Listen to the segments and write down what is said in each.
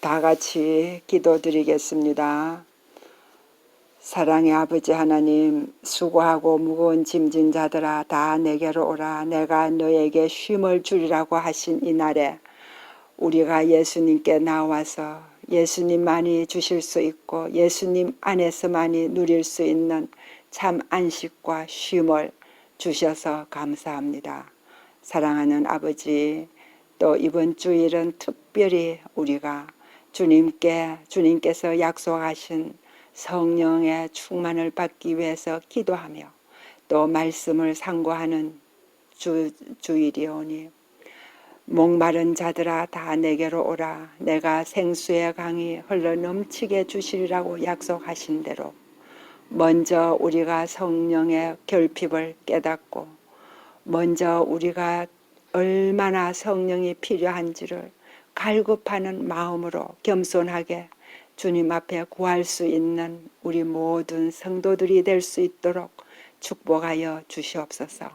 다 같이 기도드리겠습니다. 사랑의 아버지 하나님, 수고하고 무거운 짐진 자들아 다 내게로 오라. 내가 너에게 쉼을 주리라고 하신 이 날에 우리가 예수님께 나와서 예수님만이 주실 수 있고 예수님 안에서만이 누릴 수 있는 참 안식과 쉼을 주셔서 감사합니다. 사랑하는 아버지, 또 이번 주일은 특별히 우리가 주님께서 약속하신 성령의 충만을 받기 위해서 기도하며 또 말씀을 상고하는 주일이오니 목마른 자들아 다 내게로 오라. 내가 생수의 강이 흘러 넘치게 주시리라고 약속하신 대로 먼저 우리가 성령의 결핍을 깨닫고 먼저 우리가 얼마나 성령이 필요한지를 갈급하는 마음으로 겸손하게 주님 앞에 구할 수 있는 우리 모든 성도들이 될 수 있도록 축복하여 주시옵소서.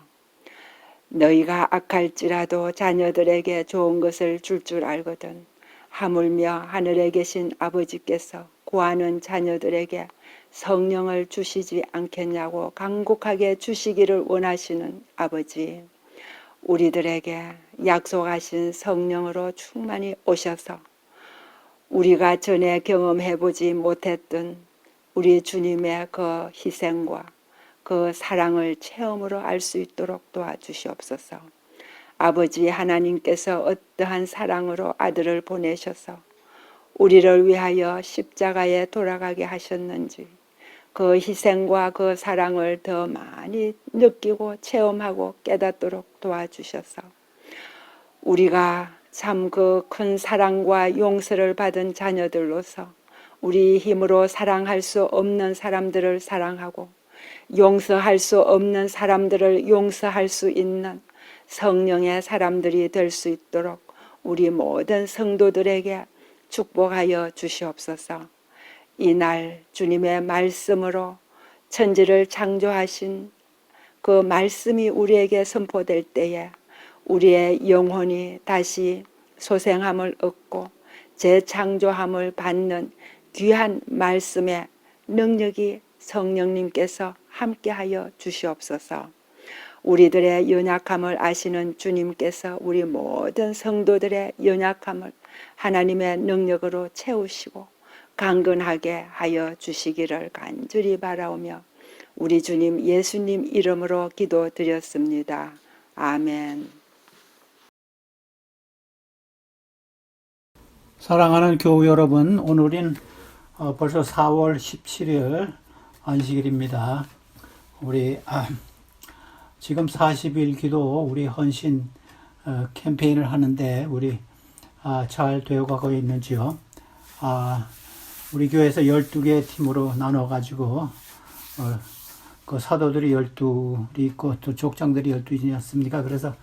너희가 악할지라도 자녀들에게 좋은 것을 줄 알거든 하물며 하늘에 계신 아버지께서 구하는 자녀들에게 성령을 주시지 않겠냐고 간곡하게 주시기를 원하시는 아버지, 우리들에게 약속하신 성령으로 충만히 오셔서 우리가 전에 경험해보지 못했던 우리 주님의 그 희생과 그 사랑을 체험으로 알 수 있도록 도와주시옵소서. 아버지 하나님께서 어떠한 사랑으로 아들을 보내셔서 우리를 위하여 십자가에 돌아가게 하셨는지 그 희생과 그 사랑을 더 많이 느끼고 체험하고 깨닫도록 도와주셔서 우리가 참 그 큰 사랑과 용서를 받은 자녀들로서 우리 힘으로 사랑할 수 없는 사람들을 사랑하고 용서할 수 없는 사람들을 용서할 수 있는 성령의 사람들이 될 수 있도록 우리 모든 성도들에게 축복하여 주시옵소서. 이날 주님의 말씀으로 천지를 창조하신 그 말씀이 우리에게 선포될 때에 우리의 영혼이 다시 소생함을 얻고 재창조함을 받는 귀한 말씀의 능력이 성령님께서 함께하여 주시옵소서. 우리들의 연약함을 아시는 주님께서 우리 모든 성도들의 연약함을 하나님의 능력으로 채우시고 강건하게 하여 주시기를 간절히 바라오며 우리 주님 예수님 이름으로 기도드렸습니다. 아멘. 사랑하는 교우 여러분, 오늘은 벌써 4월 17일 안식일입니다. 우리 지금 40일 기도 우리 헌신 캠페인을 하는데 우리 잘 되어가고 있는지요? 우리 교회에서 12개 팀으로 나눠가지고 그 사도들이 12이 있고 또 족장들이 12이었습니까? 그래서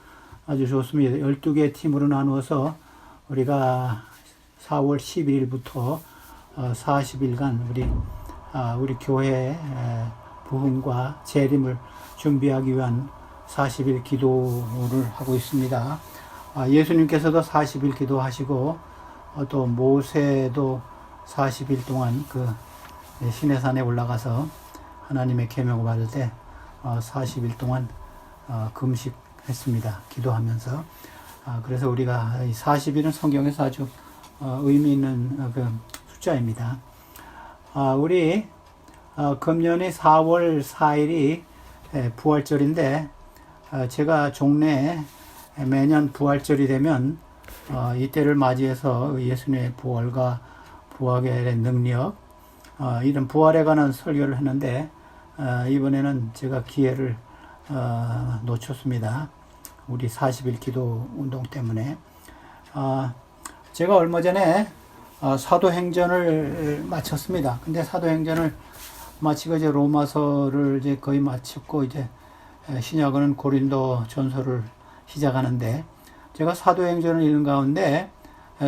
아주 좋습니다. 12개 팀으로 나누어서 우리가 4월 11일부터 40일간 우리 교회 부흥과 재림을 준비하기 위한 40일 기도를 하고 있습니다. 예수님께서도 40일 기도하시고 또 모세도 40일 동안 그 시내산에 올라가서 하나님의 계명을 받을 때 40일 동안 금식했습니다. 기도하면서. 그래서 우리가 40일은 성경에서 아주 의미 있는 그 숫자입니다. 우리 금년이 4월 4일이 부활절인데 제가 종래에 매년 부활절이 되면 이때를 맞이해서 예수님의 부활과 부활의 능력 이런 부활에 관한 설교를 했는데 이번에는 제가 기회를 놓쳤습니다. 우리 40일 기도 운동 때문에. 제가 얼마 전에 사도행전을 마쳤습니다. 근데 사도행전을 마치고 이제 로마서를 이제 거의 마쳤고 이제 신약은 고린도 전서를 시작하는데 제가 사도행전을 읽는 가운데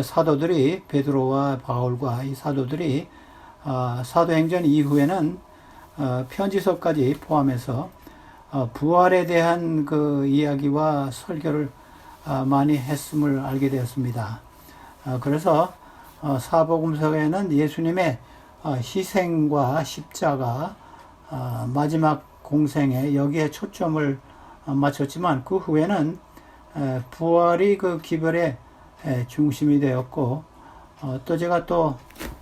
사도들이 베드로와 바울과 이 사도들이 사도행전 이후에는 편지서까지 포함해서 부활에 대한 그 이야기와 설교를 많이 했음을 알게 되었습니다. 그래서 사복음서에는 예수님의 희생과 십자가, 마지막 공생에 여기에 초점을 맞췄지만 그 후에는 부활이 그 기별의 중심이 되었고, 또 제가 또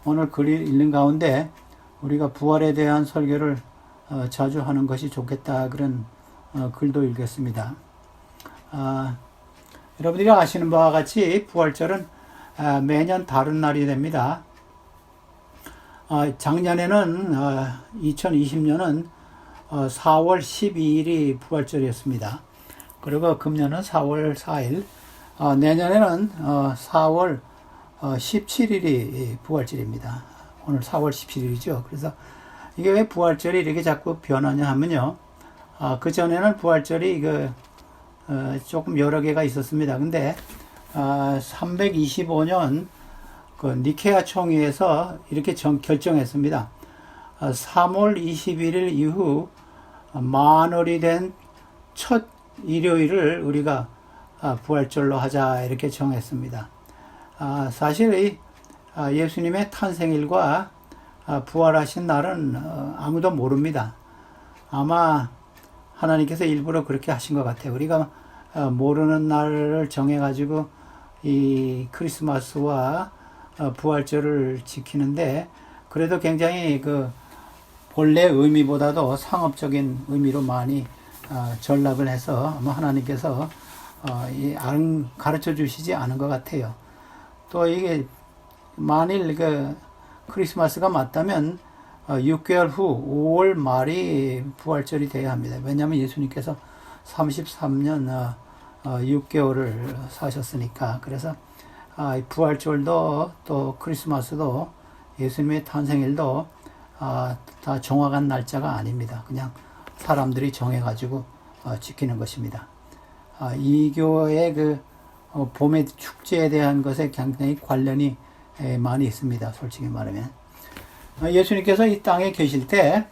오늘 글을 읽는 가운데 우리가 부활에 대한 설교를 자주 하는 것이 좋겠다 그런 글도 읽었습니다. 여러분들이 아시는 바와 같이 부활절은 매년 다른 날이 됩니다. 작년에는 2020년은 4월 12일이 부활절이었습니다. 그리고 금년은 4월 4일, 내년에는 4월 17일이 부활절입니다. 오늘 4월 17일이죠. 그래서 이게 왜 부활절이 이렇게 자꾸 변하냐 하면요. 그 전에는 부활절이 조금 여러 개가 있었습니다. 근데 325년 그 니케아 총회에서 이렇게 결정했습니다. 3월 21일 이후 만월이 된 첫 일요일을 우리가 부활절로 하자 이렇게 정했습니다. 사실 예수님의 탄생일과 부활하신 날은 아무도 모릅니다. 아마 하나님께서 일부러 그렇게 하신 것 같아요. 우리가 모르는 날을 정해가지고 이 크리스마스와 부활절을 지키는데, 그래도 굉장히 본래 의미보다도 상업적인 의미로 많이 전락을 해서 아마 하나님께서 가르쳐 주시지 않은 것 같아요. 또 이게 만일 크리스마스가 맞다면 6개월 후 5월 말이 부활절이 되어야 합니다. 왜냐하면 예수님께서 33년 6개월을 사셨으니까. 그래서 부활절도 또 크리스마스도 예수님의 탄생일도 다 정확한 날짜가 아닙니다. 그냥 사람들이 정해가지고 지키는 것입니다. 이교의 봄의 축제에 대한 것에 굉장히 관련이 많이 있습니다. 솔직히 말하면. 예수님께서 이 땅에 계실 때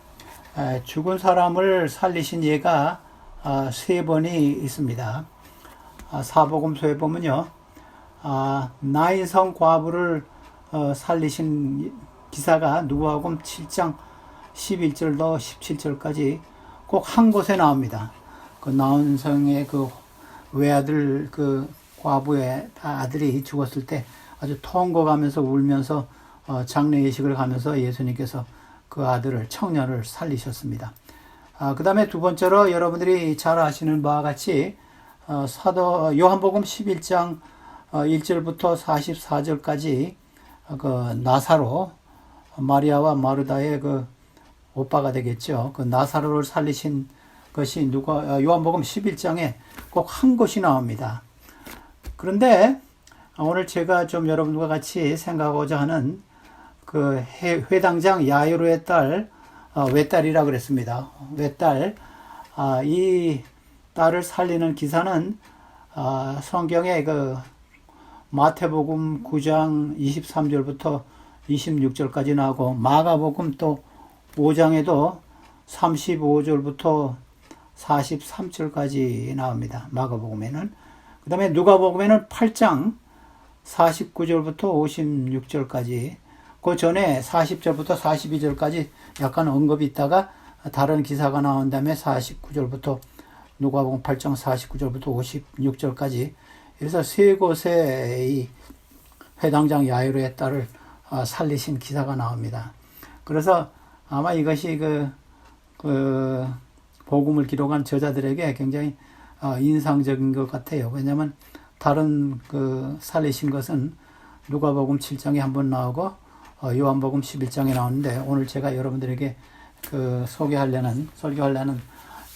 죽은 사람을 살리신 예가 3번이 있습니다. 사복음서에 보면요, 나인성 과부를 살리신 기사가 누가복음 7장 11절로 17절까지 꼭 한 곳에 나옵니다. 나인성의 외아들 과부의 아들이 죽었을 때 아주 통곡하면서 울면서 장례 예식을 가면서 예수님께서 그 아들을, 청년을 살리셨습니다. 그 다음에 두 번째로 여러분들이 잘 아시는 바와 같이 사도 요한복음 11장 1절부터 44절까지 나사로, 마리아와 마르다의 오빠가 되겠죠. 나사로를 살리신 것이 요한복음 11장에 꼭 한 곳이 나옵니다. 그런데 오늘 제가 좀 여러분과 같이 생각하고자 하는 회당장 야이로의 딸, 외딸이라고 그랬습니다. 외딸, 이 딸을 살리는 기사는 성경의 마태복음 9장 23절부터 26절까지 나오고, 마가복음 또 5장에도 35절부터 43절까지 나옵니다. 마가복음에는. 그 다음에 누가복음에는 8장 49절부터 56절까지, 그 전에 40절부터 42절까지 약간 언급이 있다가 다른 기사가 나온 다음에 49절부터 누가복음 8장 49절부터 56절까지, 그래서 세 곳에 이 회당장 야이로의 딸을 살리신 기사가 나옵니다. 그래서 아마 이것이 복음을 기록한 저자들에게 굉장히 인상적인 것 같아요. 왜냐하면 다른 살리신 것은 누가복음 7장에 한번 나오고 요한복음 11장에 나오는데, 오늘 제가 여러분들에게 설교하려는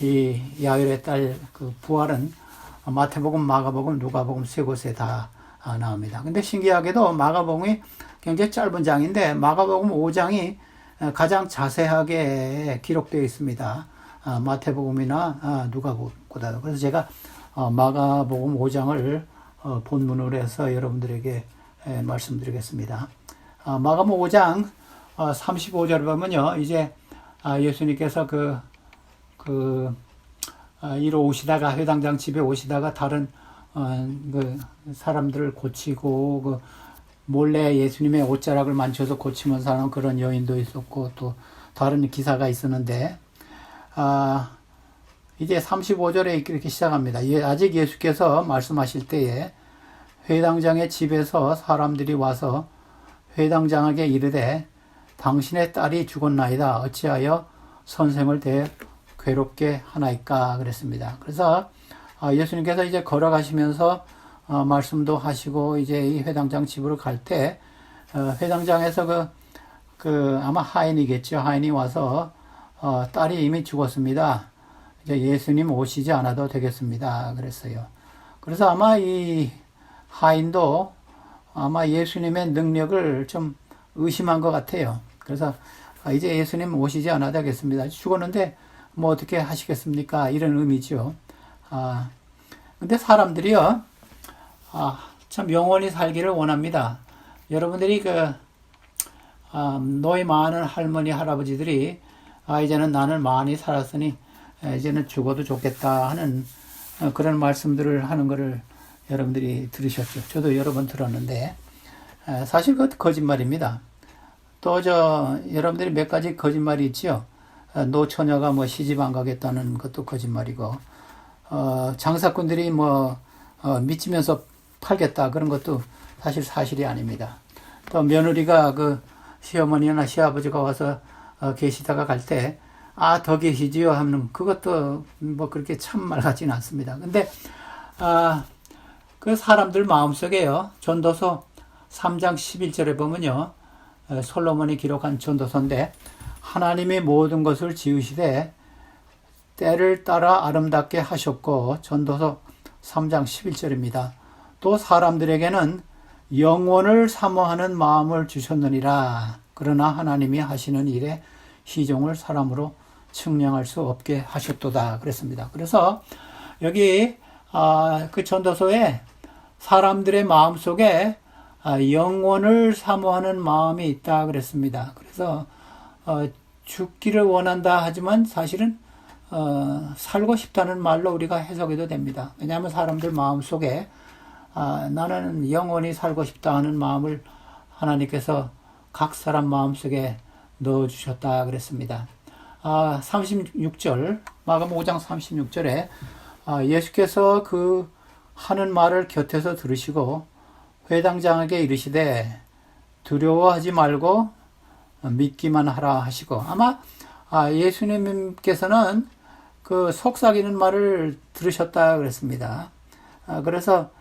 이 야이로의 딸 부활은 마태복음, 마가복음, 누가복음 세 곳에 다 나옵니다. 근데 신기하게도 마가복음이 굉장히 짧은 장인데 마가복음 5장이 가장 자세하게 기록되어 있습니다. 마태복음이나 누가복음보다. 그래서 제가 마가복음 5장을 본문으로 해서 여러분들에게 말씀드리겠습니다. 마가복음 5장 35절을 보면요, 이제 예수님께서 이로 오시다가, 회당장 집에 오시다가 다른 사람들을 고치고 몰래 예수님의 옷자락을 만져서 고치면서 하는 그런 여인도 있었고 또 다른 기사가 있었는데 이제 35절에 이렇게 시작합니다. 아직 예수께서 말씀하실 때에 회당장의 집에서 사람들이 와서 회당장에게 이르되 당신의 딸이 죽었나이다. 어찌하여 선생을 대 괴롭게 하나이까 그랬습니다. 그래서 예수님께서 이제 걸어가시면서 말씀도 하시고 이제 이 회당장 집으로 갈 때 회당장에서 아마 하인이겠죠. 하인이 와서 딸이 이미 죽었습니다. 이제 예수님 오시지 않아도 되겠습니다. 그랬어요. 그래서 아마 이 하인도 아마 예수님의 능력을 좀 의심한 것 같아요. 그래서 이제 예수님 오시지 않아도 되겠습니다. 죽었는데 뭐 어떻게 하시겠습니까? 이런 의미죠. 근데 사람들이요, 참 영원히 살기를 원합니다. 여러분들이 노이 많은 할머니, 할아버지들이 이제는 나는 많이 살았으니 이제는 죽어도 좋겠다 하는 그런 말씀들을 하는 것을 여러분들이 들으셨죠. 저도 여러 번 들었는데 사실 그것도 거짓말입니다. 또 여러분들이 몇 가지 거짓말이 있죠. 노처녀가 뭐 시집 안 가겠다는 것도 거짓말이고 장사꾼들이 미치면서 팔겠다 그런 것도 사실 사실이 아닙니다. 또 며느리가 시어머니나 시아버지가 와서 계시다가 갈 때 더 계시지요 하면 그것도 뭐 그렇게 참말 같지는 않습니다. 근데 그 사람들 마음속에요. 전도서 3장 11절에 보면요. 솔로몬이 기록한 전도서인데 하나님이 모든 것을 지으시되 때를 따라 아름답게 하셨고 전도서 3장 11절입니다. 또 사람들에게는 영원을 사모하는 마음을 주셨느니라. 그러나 하나님이 하시는 일에 시종을 사람으로 측량할 수 없게 하셨도다. 그랬습니다. 그래서 여기 그 전도서에 사람들의 마음속에 영원을 사모하는 마음이 있다 그랬습니다. 그래서 죽기를 원한다 하지만 사실은 살고 싶다는 말로 우리가 해석해도 됩니다. 왜냐하면 사람들 마음속에 나는 영원히 살고 싶다 하는 마음을 하나님께서 각 사람 마음속에 넣어주셨다 그랬습니다. 36절 마가음 5장 36절에 예수께서 하는 말을 곁에서 들으시고 회당장에게 이르시되 두려워하지 말고 믿기만 하라 하시고 아마 예수님께서는 속삭이는 말을 들으셨다 그랬습니다. 그래서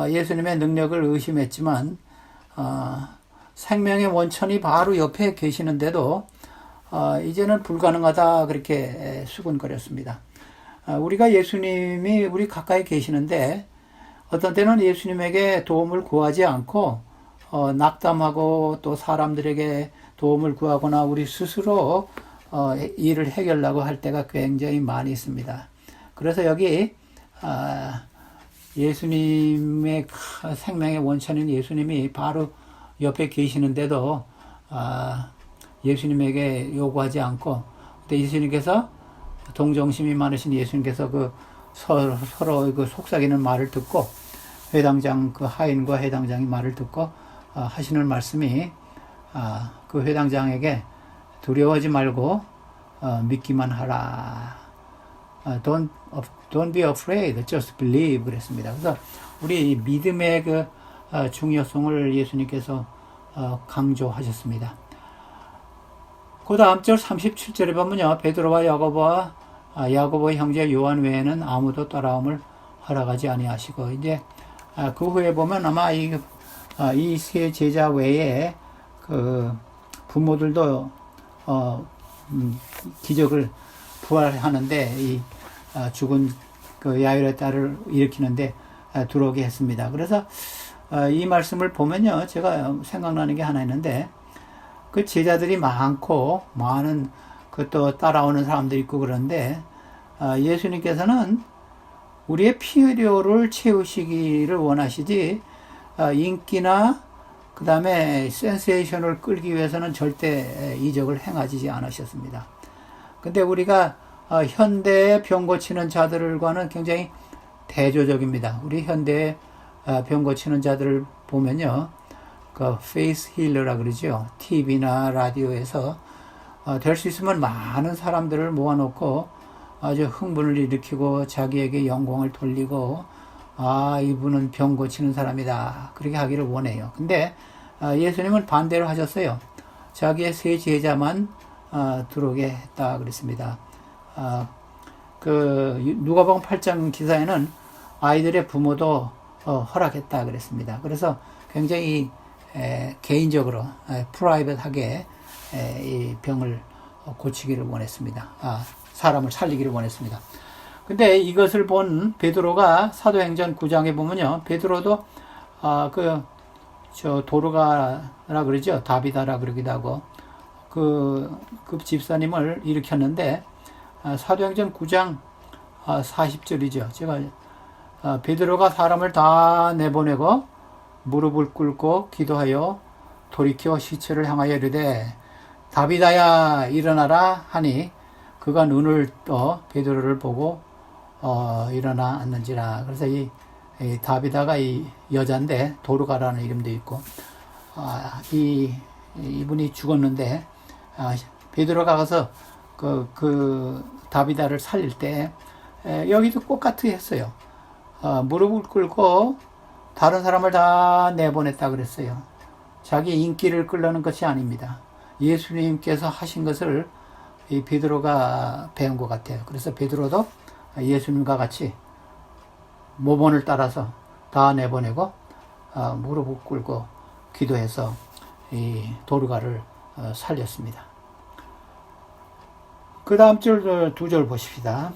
예수님의 능력을 의심했지만 생명의 원천이 바로 옆에 계시는데도 이제는 불가능하다 그렇게 수군거렸습니다. 우리가 예수님이 우리 가까이 계시는데 어떤 때는 예수님에게 도움을 구하지 않고 낙담하고 또 사람들에게 도움을 구하거나 우리 스스로 일을 해결하려고 할 때가 굉장히 많이 있습니다. 그래서 여기 예수님의 생명의 원천인 예수님이 바로 옆에 계시는데도 예수님에게 요구하지 않고 근데 예수님께서 동정심이 많으신 예수님께서 서로 속삭이는 말을 듣고 회당장 하인과 회당장이 말을 듣고 하시는 말씀이 그 회당장에게 두려워하지 말고 믿기만 하라. Don't be afraid, just believe 그랬습니다. 그래서 우리 믿음의 중요성을 예수님께서 강조하셨습니다. 그 다음 절 37절에 보면요. 베드로와 야고보의 형제 요한 외에는 아무도 따라옴을 허락하지 아니하시고 이제 그 후에 보면 아마 이 세 제자 외에 부모들도 기적을 부활하는데 이 죽은 야일의 딸을 일으키는데 들어오게 했습니다. 그래서 이 말씀을 보면요. 제가 생각나는 게 하나 있는데 그 제자들이 많고 많은 또 따라오는 사람들이 있고 그런데 예수님께서는 우리의 필요를 채우시기를 원하시지 인기나 그 다음에 센세이션을 끌기 위해서는 절대 이적을 행하지 않으셨습니다. 근데 우리가 현대의 병 고치는 자들과는 굉장히 대조적입니다. 우리 현대의 병 고치는 자들을 보면요. 그 페이스 힐러라 그러죠. TV나 라디오에서 될 수 있으면 많은 사람들을 모아놓고 아주 흥분을 일으키고 자기에게 영광을 돌리고 이분은 병 고치는 사람이다 그렇게 하기를 원해요. 근데 예수님은 반대로 하셨어요. 자기의 세 제자만 들어오게 했다 그랬습니다. 그 누가복음 8장 기사에는 아이들의 부모도 허락했다 그랬습니다. 그래서 굉장히 개인적으로 프라이빗하게 이 병을 고치기를 원했습니다. 사람을 살리기를 원했습니다. 근데 이것을 본 베드로가 사도행전 9장에 보면요, 베드로도 저 도르가라 그러죠, 다비다라 그러기도 하고 그 집사님을 일으켰는데 사도행전 9장 40절이죠. 제가 베드로가 사람을 다 내보내고 무릎을 꿇고 기도하여 돌이켜 시체를 향하여 이르되 다비다야 일어나라 하니 그가 눈을 떠 베드로를 보고 일어나 앉는지라. 그래서 이 다비다가 이 여자인데 도르가라는 이름도 있고 이분이 죽었는데 베드로가 가서 그 다비다를 살릴 때 여기도 똑같이 했어요. 무릎을 꿇고 다른 사람을 다 내보냈다 그랬어요. 자기 인기를 끌려는 것이 아닙니다. 예수님께서 하신 것을 이 베드로가 배운 것 같아요. 그래서 베드로도 예수님과 같이 모본을 따라서 다 내보내고 무릎을 꿇고 기도해서 이 도르가를 살렸습니다. 그 다음 절 두 절 보십시다.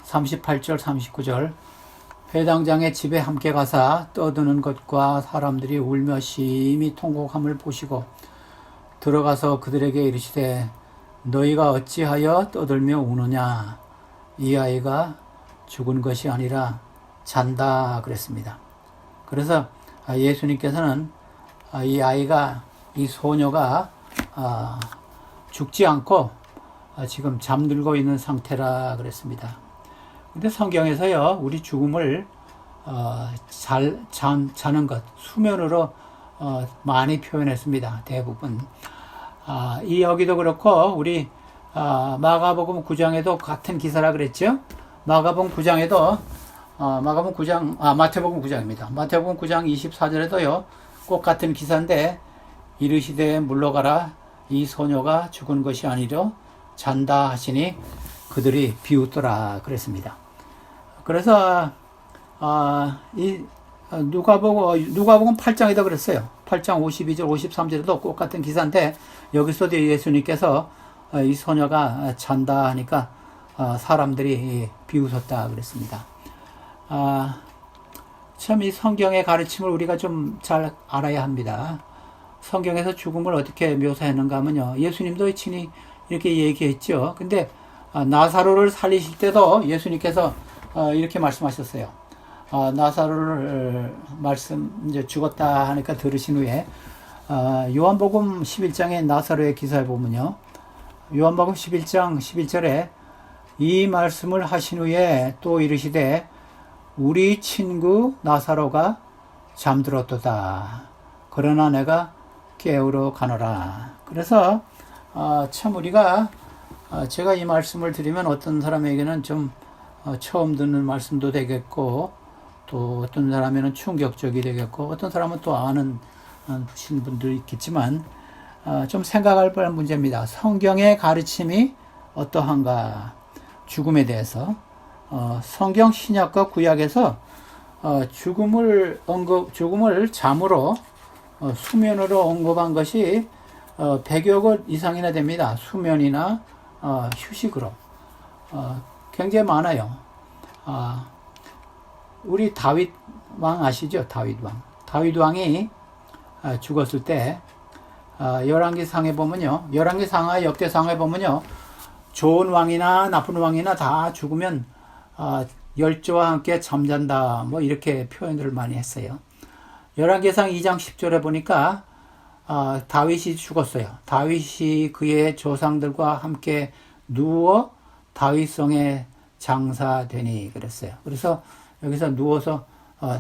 38절 39절 회당장의 집에 함께 가사 떠드는 것과 사람들이 울며 심히 통곡함을 보시고 들어가서 그들에게 이르시되 너희가 어찌하여 떠들며 우느냐 이 아이가 죽은 것이 아니라 잔다 그랬습니다. 그래서 예수님께서는 이 아이가 이 소녀가 죽지 않고 지금 잠들고 있는 상태라 그랬습니다. 근데 성경에서요, 우리 죽음을 자는 것, 수면으로 많이 표현했습니다. 대부분. 여기도 그렇고, 우리 마가복음 9장에도 같은 기사라 그랬죠? 마가복음 9장에도, 마태복음 9장입니다. 마태복음 9장 24절에도요, 꼭 같은 기사인데, 이르시되 물러가라, 이 소녀가 죽은 것이 아니라 잔다 하시니 그들이 비웃더라 그랬습니다. 그래서 이 누가복음 8장에도 그랬어요. 8장 52절 53절에도 꼭 같은 기사인데 여기서도 예수님께서 이 소녀가 잔다 하니까 사람들이 비웃었다 그랬습니다. 참 이 성경의 가르침을 우리가 좀 잘 알아야 합니다. 성경에서 죽음을 어떻게 묘사했는가 하면요, 예수님도 친히 이렇게 얘기했죠. 근데 나사로를 살리실 때도 예수님께서 이렇게 말씀하셨어요. 나사로를 이제 죽었다 하니까 들으신 후에 요한복음 11장의 나사로의 기사에 보면요, 요한복음 11장 11절에 이 말씀을 하신 후에 또 이르시되 우리 친구 나사로가 잠들었도다. 그러나 내가 깨우러 가노라. 그래서 참 우리가 제가 이 말씀을 드리면 어떤 사람에게는 좀 처음 듣는 말씀도 되겠고 또 어떤 사람에는 충격적이 되겠고 어떤 사람은 또 아는 분도 있겠지만 좀 생각할 만한 문제입니다. 성경의 가르침이 어떠한가, 죽음에 대해서 성경 신약과 구약에서 죽음을 잠으로 수면으로 언급한 것이 100여 곳 이상이나 됩니다. 수면이나 휴식으로 굉장히 많아요. 우리 다윗 왕 아시죠? 다윗 왕이 죽었을 때 열왕기상에 보면요, 열왕기상하 역대상에 보면요, 좋은 왕이나 나쁜 왕이나 다 죽으면 열조와 함께 잠잔다 뭐 이렇게 표현을 많이 했어요. 열왕기상 2장 10절에 보니까 다윗이 죽었어요. 다윗이 그의 조상들과 함께 누워 다윗성에 장사되니 그랬어요. 그래서 여기서 누워서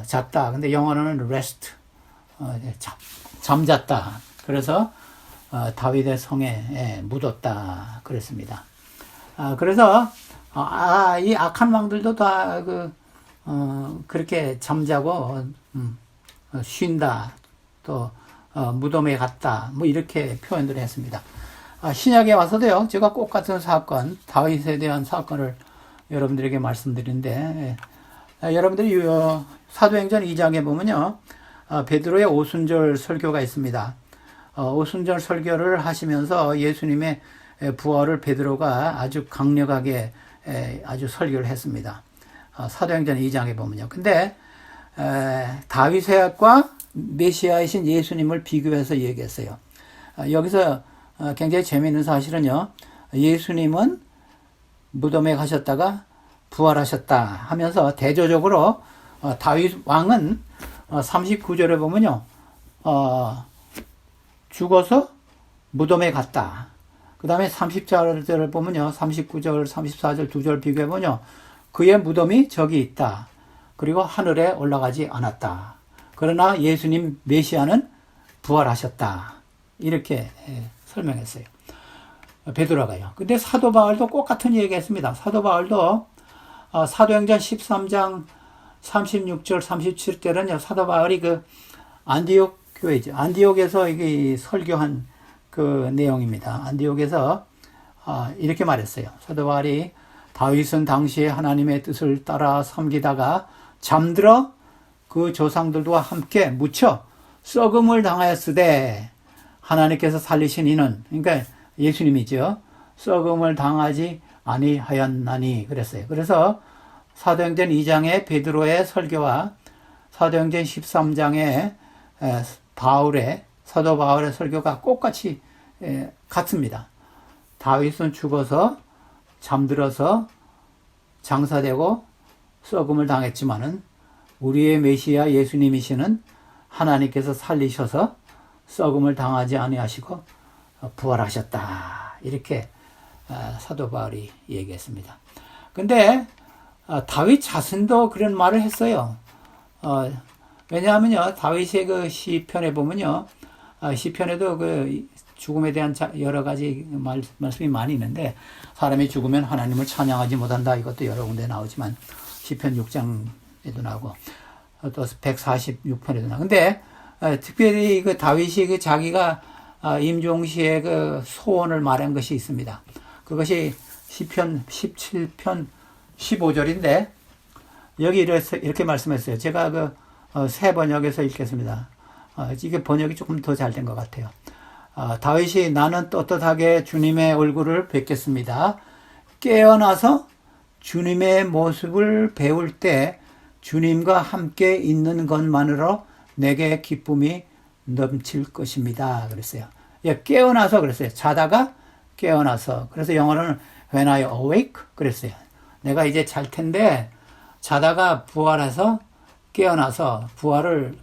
잤다. 근데 영어로는 rest, 잠잤다. 그래서 다윗의 성에 묻었다. 그랬습니다. 그래서 이 악한 왕들도 다 그렇게 잠자고 쉰다. 또 무덤에 갔다. 뭐 이렇게 표현을 했습니다. 신약에 와서도요. 제가 꼭 같은 사건, 다윗에 대한 사건을 여러분들에게 말씀드리는데 여러분들이 사도행전 2장에 보면요. 베드로의 오순절 설교가 있습니다. 오순절 설교를 하시면서 예수님의 부활을 베드로가 아주 강력하게 아주 설교를 했습니다. 사도행전 2장에 보면요. 근데 다윗과 메시아이신 예수님을 비교해서 얘기했어요. 여기서 굉장히 재미있는 사실은요. 예수님은 무덤에 가셨다가 부활하셨다 하면서 대조적으로 다윗 왕은 39절에 보면요. 죽어서 무덤에 갔다. 그 다음에 30절을 보면요. 39절, 34절 두 절 비교해보면요. 그의 무덤이 저기 있다. 그리고 하늘에 올라가지 않았다. 그러나 예수님 메시아는 부활하셨다. 이렇게 설명했어요. 베드로가요. 근데 사도 바울도 똑같은 얘기 했습니다. 사도 바울도 사도행전 13장 36절, 37절은요. 사도 바울이 안디옥 교회죠. 안디옥에서 이게 설교한 그 내용입니다. 안디옥에서 이렇게 말했어요. 사도 바울이 다윗은 당시에 하나님의 뜻을 따라 섬기다가 잠들어 그 조상들과 함께 묻혀 썩음을 당하였으되 하나님께서 살리신 이는, 그러니까 예수님이죠. 썩음을 당하지 아니하였나니 그랬어요. 그래서 사도행전 2장의 베드로의 설교와 사도행전 13장의 사도 바울의 설교가 똑같이 같습니다. 다윗은 죽어서 잠들어서 장사되고 썩음을 당했지만은 우리의 메시아 예수님이시는 하나님께서 살리셔서 썩음을 당하지 아니하시고 부활하셨다. 이렇게 사도 바울이 얘기했습니다. 근데 다윗 자신도 그런 말을 했어요. 왜냐하면요, 다윗의 그 시편에 보면요, 시편에도 그 죽음에 대한 여러 가지 말씀이 많이 있는데, 사람이 죽으면 하나님을 찬양하지 못한다. 이것도 여러 군데 나오지만, 시편 6장에도 나오고, 또 146편에도 나오고. 근데, 특별히 그 다윗이 그 자기가 임종시의 그 소원을 말한 것이 있습니다. 그것이 시편 17편 15절인데, 여기 이렇게 말씀했어요. 제가 새 번역에서 읽겠습니다. 이게 번역이 조금 더 잘 된 것 같아요. 다윗이 나는 떳떳하게 주님의 얼굴을 뵙겠습니다. 깨어나서 주님의 모습을 배울 때 주님과 함께 있는 것만으로 내게 기쁨이 넘칠 것입니다. 그랬어요. 예, 깨어나서 그랬어요. 자다가 깨어나서. 그래서 영어로는 when I awake 그랬어요. 내가 이제 잘 텐데 자다가 부활해서 깨어나서 부활을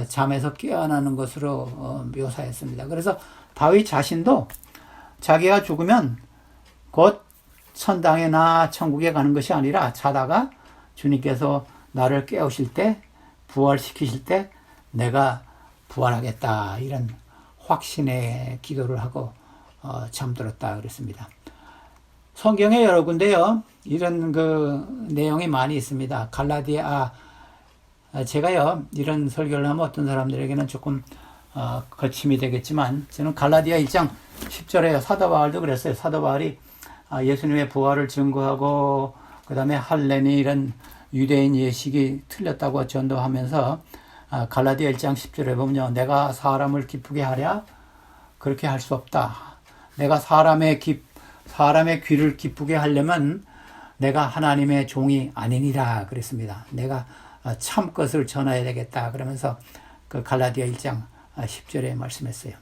잠에서 깨어나는 것으로 묘사했습니다. 그래서 다윗 자신도 자기가 죽으면 곧 천당에나 천국에 가는 것이 아니라 자다가 주님께서 나를 깨우실 때 부활시키실 때 내가 부활하겠다 이런 확신의 기도를 하고 잠들었다 그랬습니다. 성경에 여러 군데요 이런 그 내용이 많이 있습니다. 갈라디아 제가요 이런 설교를 하면 어떤 사람들에게는 조금 거침이 되겠지만 저는 갈라디아 1장 10절에 사도 바울도 그랬어요. 사도 바울이 예수님의 부활을 증거하고 그 다음에 할례니 이런 유대인 예식이 틀렸다고 전도하면서 갈라디아 1장 10절에 보면요. 내가 사람을 기쁘게 하랴? 그렇게 할 수 없다. 내가 사람의 귀를 기쁘게 하려면 내가 하나님의 종이 아니니라 그랬습니다. 내가 참 것을 전해야 되겠다. 그러면서 그 갈라디아 1장 10절에 말씀했어요.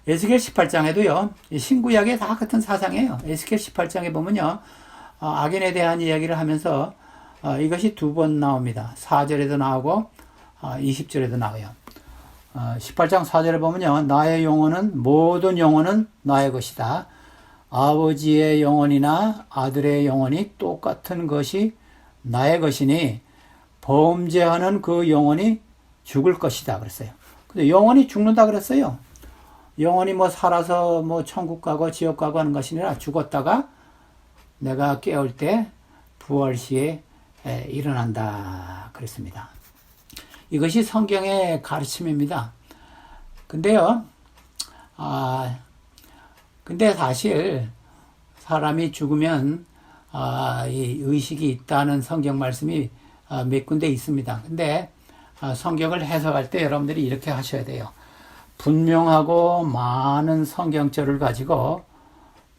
에스겔 18장에도요. 신구약에 다 같은 사상이에요. 에스겔 18장에 보면요. 악인에 대한 이야기를 하면서 이것이 두 번 나옵니다. 4절에도 나오고 20절에도 나와요. 18장 4절에 보면요. 나의 영혼은 모든 영혼은 나의 것이다. 아버지의 영혼이나 아들의 영혼이 똑같은 것이 나의 것이니 범죄하는 그 영혼이 죽을 것이다 그랬어요. 근데 영원히 죽는다 그랬어요. 영원히 뭐 살아서 뭐 천국 가고 지옥 가고 하는 것이 아니라 죽었다가 내가 깨울 때 부활 시에 일어난다 그랬습니다. 이것이 성경의 가르침입니다. 근데요, 근데 사실 사람이 죽으면 이 의식이 있다는 성경 말씀이 몇 군데 있습니다. 근데 성경을 해석할 때 여러분들이 이렇게 하셔야 돼요. 분명하고 많은 성경절을 가지고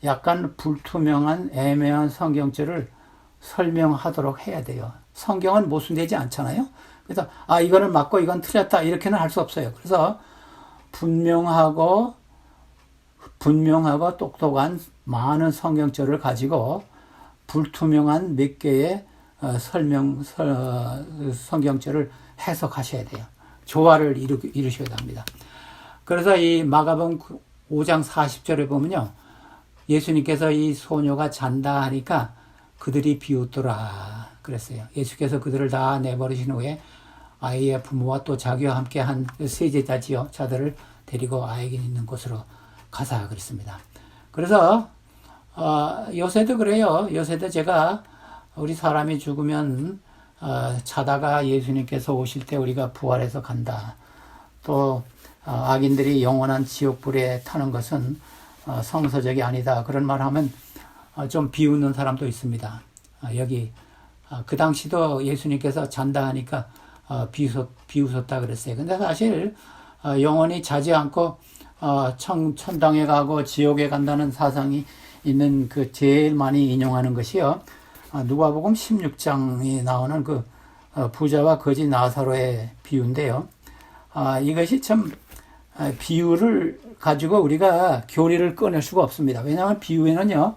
약간 불투명한 애매한 성경절을 설명하도록 해야 돼요. 성경은 모순되지 않잖아요. 그래서 이거는 맞고 이건 틀렸다 이렇게는 할 수 없어요. 그래서 분명하고 똑똑한 많은 성경절을 가지고 불투명한 몇 개의 성경절을 해석하셔야 돼요. 조화를 이루셔야 합니다. 그래서 이 마가복음 5장 40절에 보면요, 예수님께서 이 소녀가 잔다 하니까 그들이 비웃더라 그랬어요. 예수께서 그들을 다 내버리신 후에 아이의 부모와 또 자기와 함께 한 세제자지요 자들을 데리고 아이가 있는 곳으로 가사 그랬습니다. 그래서 요새도 그래요. 요새도 제가 우리 사람이 죽으면 자다가 예수님께서 오실 때 우리가 부활해서 간다. 또 악인들이 영원한 지옥불에 타는 것은 성서적이 아니다. 그런 말 하면 좀 비웃는 사람도 있습니다. 여기 그 당시도 예수님께서 잔다 하니까 비웃었다 그랬어요. 근데 사실 영원히 자지 않고 천당에 가고 지옥에 간다는 사상이 있는 그 제일 많이 인용하는 것이요, 누가복음 16장에 나오는 그 부자와 거지 나사로의 비유인데요. 이것이 참 비유를 가지고 우리가 교리를 꺼낼 수가 없습니다. 왜냐하면 비유에는요,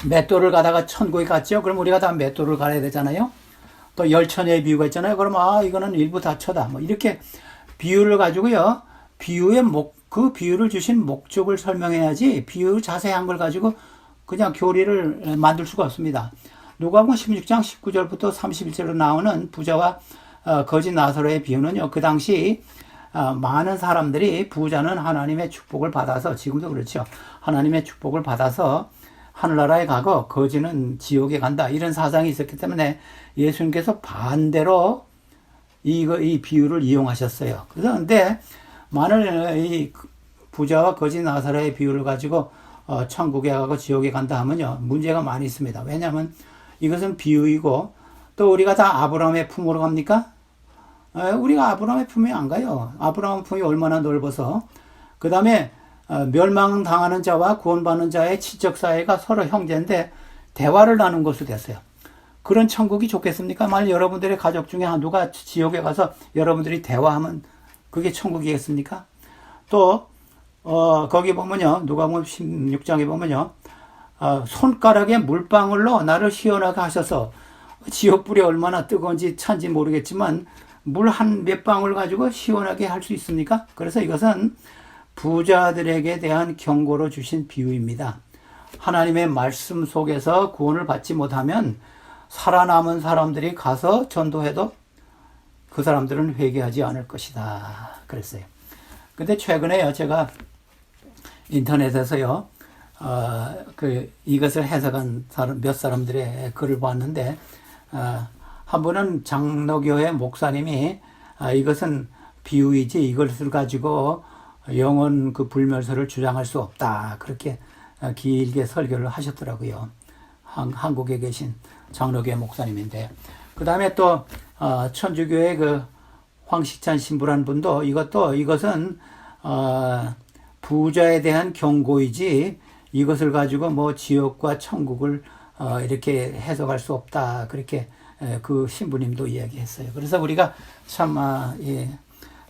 맷돌을 가다가 천국에 갔죠. 그럼 우리가 다 맷돌을 가야 되잖아요. 또 열처녀의 비유가 있잖아요. 그럼 이거는 일부 다처다. 뭐 이렇게 비유를 가지고요, 그 비유를 주신 목적을 설명해야지 비유 자세한 걸 가지고 그냥 교리를 만들 수가 없습니다. 누가복음 16장 19절부터 31절로 나오는 부자와 거지 나사로의 비유는요, 그 당시 많은 사람들이, 부자는 하나님의 축복을 받아서, 지금도 그렇죠, 하나님의 축복을 받아서 하늘나라에 가고 거지는 지옥에 간다, 이런 사상이 있었기 때문에 예수님께서 반대로 이 비유를 이용하셨어요. 그런데 만일 이 부자와 거지 나사로의 비유를 가지고 천국에 가고 지옥에 간다 하면요, 문제가 많이 있습니다. 왜냐하면 이것은 비유이고, 또 우리가 다 아브라함의 품으로 갑니까? 우리가 아브라함의 품에 안 가요. 아브라함 품이 얼마나 넓어서. 그 다음에 멸망당하는 자와 구원받는 자의 지적 사회가 서로 형제인데 대화를 나눈 것으로 됐어요. 그런 천국이 좋겠습니까? 만약 여러분들의 가족 중에 한두가 지옥에 가서 여러분들이 대화하면 그게 천국이겠습니까? 또 거기 보면요, 누가복음 16장에 보면요, 손가락에 물방울로 나를 시원하게 하셔서, 지옥불이 얼마나 뜨거운지 찬지 모르겠지만 물 한 몇 방울 가지고 시원하게 할 수 있습니까? 그래서 이것은 부자들에게 대한 경고로 주신 비유입니다. 하나님의 말씀 속에서 구원을 받지 못하면 살아남은 사람들이 가서 전도해도 그 사람들은 회개하지 않을 것이다 그랬어요. 근데 최근에요, 제가 인터넷에서요, 이것을 해석한 몇 사람들의 글을 봤는데, 한 분은 장로교회 목사님이 이것은 비유이지 이것을 가지고 영원 그 불멸설을 주장할 수 없다, 그렇게 길게 설교를 하셨더라고요. 한국에 계신 장로교회 목사님인데, 그 다음에 또 천주교회 그 황식찬 신부란 분도 이것은 부자에 대한 경고이지 이것을 가지고 뭐 지옥과 천국을 이렇게 해석할 수 없다, 그렇게 그 신부님도 이야기했어요. 그래서 우리가 참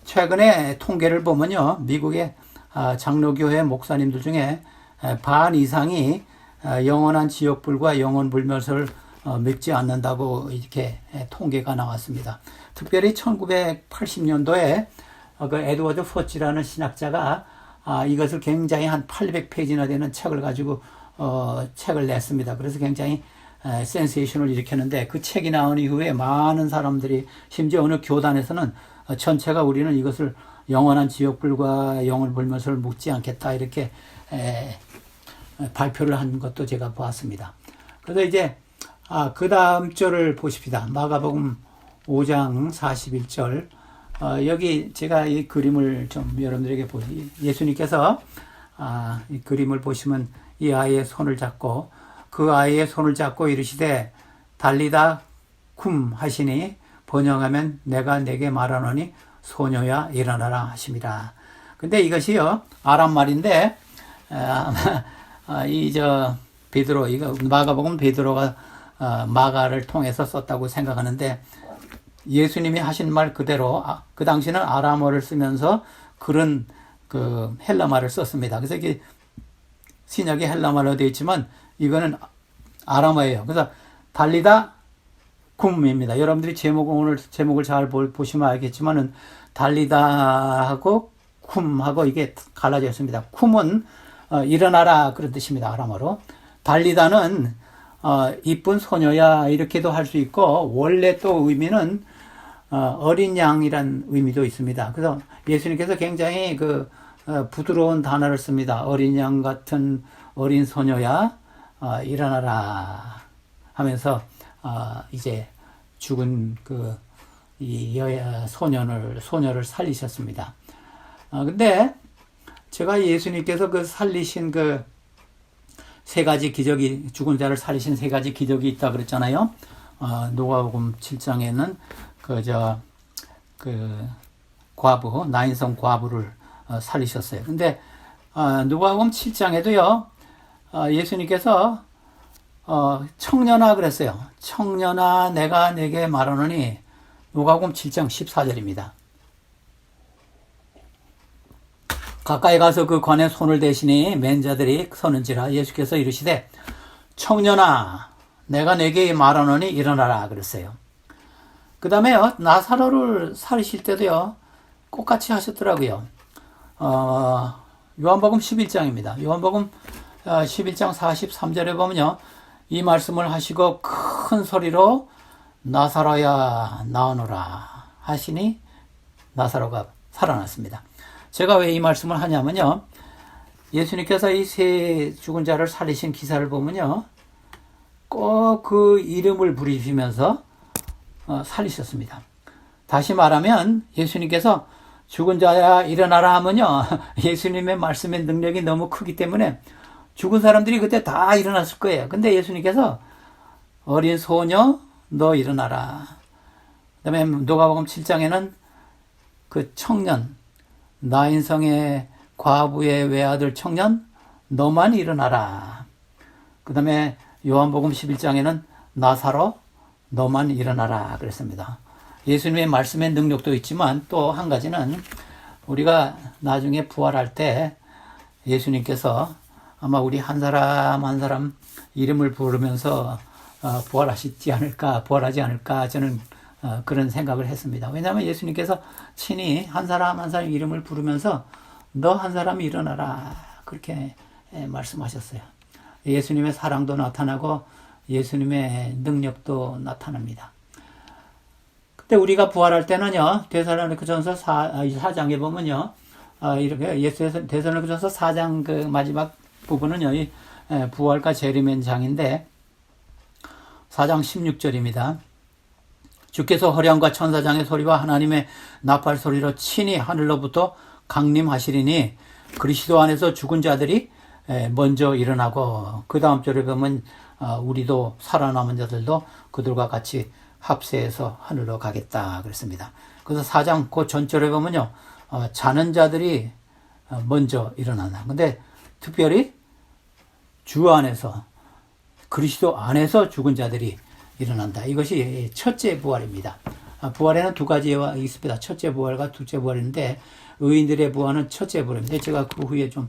최근에 통계를 보면요, 미국의 장로교회 목사님들 중에 반 이상이 영원한 지옥불과 영원 불멸설을 믿지 않는다고 이렇게 통계가 나왔습니다. 특별히 1980년도에 그 에드워드 포치라는 신학자가 이것을 굉장히 한 800페이지나 되는 책을 가지고 책을 냈습니다. 그래서 굉장히 센세이션을 일으켰는데, 그 책이 나온 이후에 많은 사람들이, 심지어 어느 교단에서는 전체가 우리는 이것을 영원한 지옥불과 영을 불면서를 묵지 않겠다 이렇게 발표를 한 것도 제가 보았습니다. 그래서 이제 그 다음 절을 보십시다. 마가복음 5장 41절. 여기 제가 이 그림을 좀 여러분들에게 예수님께서 이 그림을 보시면 이 아이의 손을 잡고 그 아이의 손을 잡고 이르시되 달리다 쿰 하시니 번역하면 내가 내게 말하노니 소녀야 일어나라 하심이라. 근데 이것이요 아람 말인데 베드로 이거 마가복음 베드로가 마가를 통해서 썼다고 생각하는데 예수님이 하신 말 그대로 그 당시는 아람어를 쓰면서 그런 그 헬라말을 썼습니다. 그래서 이게 신약이 헬라말로 되어 있지만 이거는 아람어예요. 그래서 달리다 쿰입니다. 여러분들이 오늘 제목을 잘 보시면 알겠지만은 달리다 하고 쿰하고 이게 갈라져 있습니다. 쿰은 일어나라 그런 뜻입니다. 아람어로. 달리다는 이쁜 소녀야 이렇게도 할 수 있고 원래 또 의미는 어린 양이란 의미도 있습니다. 그래서 예수님께서 굉장히 부드러운 단어를 씁니다. 어린 양 같은 어린 소녀야 일어나라 하면서 이제 죽은 이 소녀를 살리셨습니다. 근데 제가 예수님께서 살리신 세 가지 기적이 죽은 자를 살리신 세 가지 기적이 있다 그랬잖아요. 누가복음 7장에는 과부 나인성 과부를 살리셨어요. 근데 누가복음 7장에도요 예수님께서 청년아 그랬어요. 청년아 내가 내게 말하노니 누가복음 7장 14절입니다. 가까이 가서 그 관에 손을 대시니 맨 자들이 서는지라 예수께서 이르시되 청년아 내가 내게 말하노니 일어나라 그랬어요. 그 다음에요 나사로를 살리실 때도요 똑같이 하셨더라고요. 요한복음 11장입니다. 요한복음 11장 43절에 보면요 이 말씀을 하시고 큰 소리로 나사로야 나오너라 하시니 나사로가 살아났습니다. 제가 왜 이 말씀을 하냐면요 예수님께서 이 세 죽은 자를 살리신 기사를 보면요 꼭 그 이름을 부르시면서 살리셨습니다. 다시 말하면 예수님께서 죽은 자야 일어나라 하면요 예수님의 말씀의 능력이 너무 크기 때문에 죽은 사람들이 그때 다 일어났을 거예요. 근데 예수님께서 어린 소녀 너 일어나라. 그 다음에 누가복음 7장에는 그 청년 나인성의 과부의 외아들 청년 너만 일어나라. 그 다음에 요한복음 11장에는 나사로 너만 일어나라 그랬습니다. 예수님의 말씀의 능력도 있지만 또 한 가지는 우리가 나중에 부활할 때 예수님께서 아마 우리 한 사람 한 사람 이름을 부르면서 부활하시지 않을까 부활하지 않을까 저는 그런 생각을 했습니다. 왜냐하면 예수님께서 친히 한 사람 한 사람 이름을 부르면서 너 한 사람이 일어나라 그렇게 말씀하셨어요. 예수님의 사랑도 나타나고 예수님의 능력도 나타납니다. 그때 우리가 부활할 때는요 데살로니가전서 4장에 보면요 이렇게 데살로니가전서 4장 그 마지막 부분은요 이 부활과 재림의 장인데 4장 16절입니다. 주께서 호령과 천사장의 소리와 하나님의 나팔 소리로 친히 하늘로부터 강림하시리니 그리스도 안에서 죽은 자들이 먼저 일어나고 그 다음 절에 보면 우리도 살아남은 자들도 그들과 같이 합세해서 하늘로 가겠다 그랬습니다. 그래서 4장 그 전절에 보면요 자는 자들이 먼저 일어난다. 근데 특별히 주 안에서 그리스도 안에서 죽은 자들이 일어난다. 이것이 첫째 부활입니다. 부활에는 두 가지가 있습니다. 첫째 부활과 둘째 부활인데 의인들의 부활은 첫째 부활입니다. 제가 그 후에 좀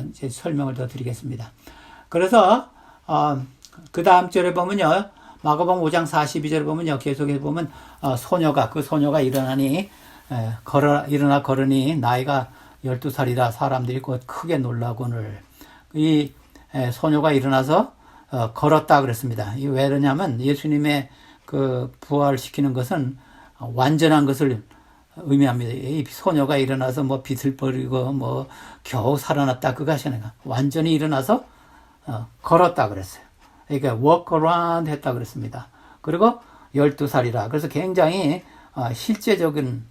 이제 설명을 더 드리겠습니다. 그래서 그 다음 절에 보면요 마가복음 5장 42절에 보면요 계속해서 보면 소녀가 일어나니 일어나 걸으니 나이가 12살이라 사람들이 곧 크게 놀라고는 이 소녀가 일어나서 걸었다 그랬습니다. 이 왜 그러냐면 예수님의 그 부활시키는 것은 완전한 것을 의미합니다. 이 소녀가 일어나서 뭐 비틀거리고 뭐 겨우 살아났다 그거 하시는가. 완전히 일어나서 걸었다 그랬어요. 그러니까 walk around 했다 그랬습니다. 그리고 12살이라. 그래서 굉장히 실제적인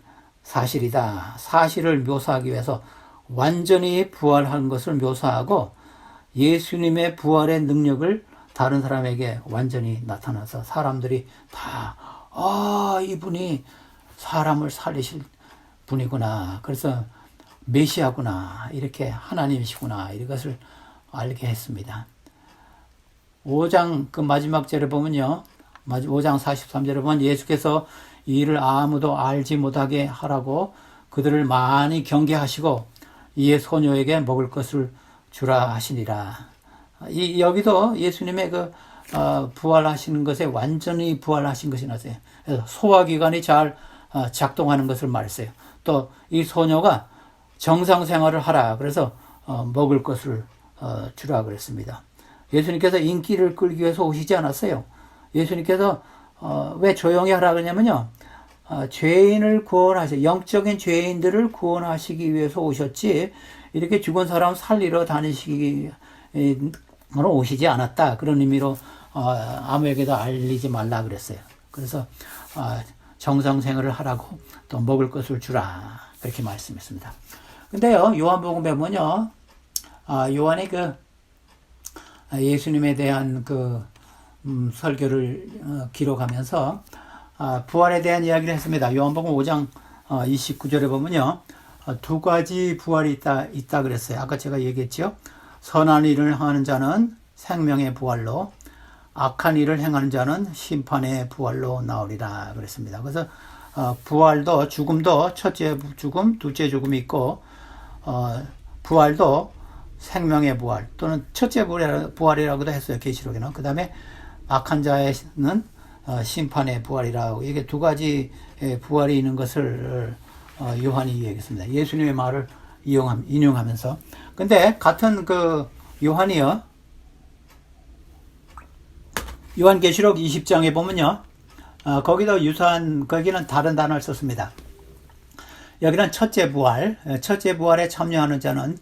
사실이다. 사실을 묘사하기 위해서 완전히 부활한 것을 묘사하고 예수님의 부활의 능력을 다른 사람에게 완전히 나타나서 사람들이 다 이분이 사람을 살리실 분이구나. 그래서 메시아구나. 이렇게 하나님이시구나. 이것을 알게 했습니다. 5장 그 마지막 절에 보면요. 5장 43절에 보면 예수께서 이 일을 아무도 알지 못하게 하라고 그들을 많이 경계하시고 이에 소녀에게 먹을 것을 주라 하시니라. 여기도 예수님의 부활하시는 것에 완전히 부활하신 것이 나서요. 그래서 소화기관이 잘 작동하는 것을 말했어요. 또 이 소녀가 정상 생활을 하라. 그래서 먹을 것을 주라 그랬습니다. 예수님께서 인기를 끌기 위해서 오시지 않았어요. 예수님께서 왜 조용히 하라 그러냐면요. 죄인을 영적인 죄인들을 구원하시기 위해서 오셨지 이렇게 죽은 사람 살리러 다니시기 오시지 않았다. 그런 의미로 아무에게도 알리지 말라 그랬어요. 그래서 정상생활을 하라고 또 먹을 것을 주라 그렇게 말씀했습니다. 근데요 요한복음에 보면요 요한이 예수님에 대한 설교를 기록하면서 부활에 대한 이야기를 했습니다. 요한복음 5장 29절에 보면요 두 가지 부활이 있다 그랬어요. 아까 제가 얘기했죠. 선한 일을 하는 자는 생명의 부활로 악한 일을 행하는 자는 심판의 부활로 나오리라 그랬습니다. 그래서 부활도 죽음도 첫째 죽음, 둘째 죽음이 있고 부활도 생명의 부활 또는 첫째 부활이라고도 했어요. 계시록에는. 그 다음에 악한 자에는 심판의 부활이라고 이게 두 가지 부활이 있는 것을 요한이 얘기했습니다. 예수님의 말을 인용하면서. 근데 같은 요한이요. 요한계시록 20장에 보면요. 거기도 거기는 다른 단어를 썼습니다. 여기는 첫째 부활에 참여하는 자는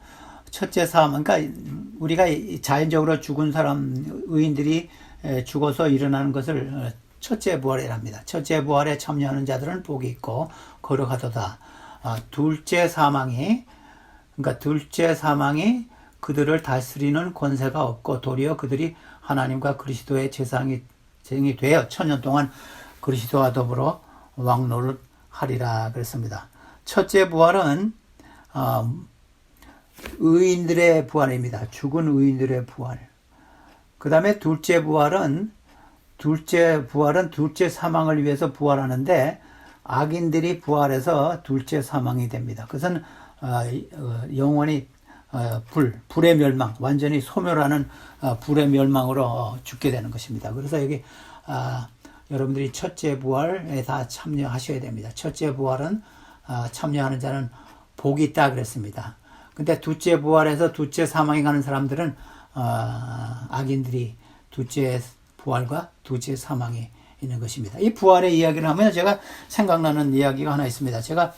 첫째 삶, 그러니까 우리가 자연적으로 죽은 사람, 의인들이 죽어서 일어나는 것을 첫째 부활이랍니다. 첫째 부활에 참여하는 자들은 복이 있고 거룩하도다. 둘째 사망이 그들을 다스리는 권세가 없고 도리어 그들이 하나님과 그리스도의 제사장이 되어 천년 동안 그리스도와 더불어 왕노를 하리라 그랬습니다. 첫째 부활은 의인들의 부활입니다. 죽은 의인들의 부활. 그 다음에 둘째 부활은 둘째 사망을 위해서 부활하는데 악인들이 부활해서 둘째 사망이 됩니다. 그것은 영원히 불의 멸망, 완전히 소멸하는 불의 멸망으로 죽게 되는 것입니다. 그래서 여기 여러분들이 첫째 부활에 다 참여하셔야 됩니다. 첫째 부활은 참여하는 자는 복이 있다 그랬습니다. 근데 둘째 부활에서 둘째 사망에 가는 사람들은 악인들이 둘째 부활과 둘째 사망이 있는 것입니다. 이 부활의 이야기를 하면 제가 생각나는 이야기가 하나 있습니다. 제가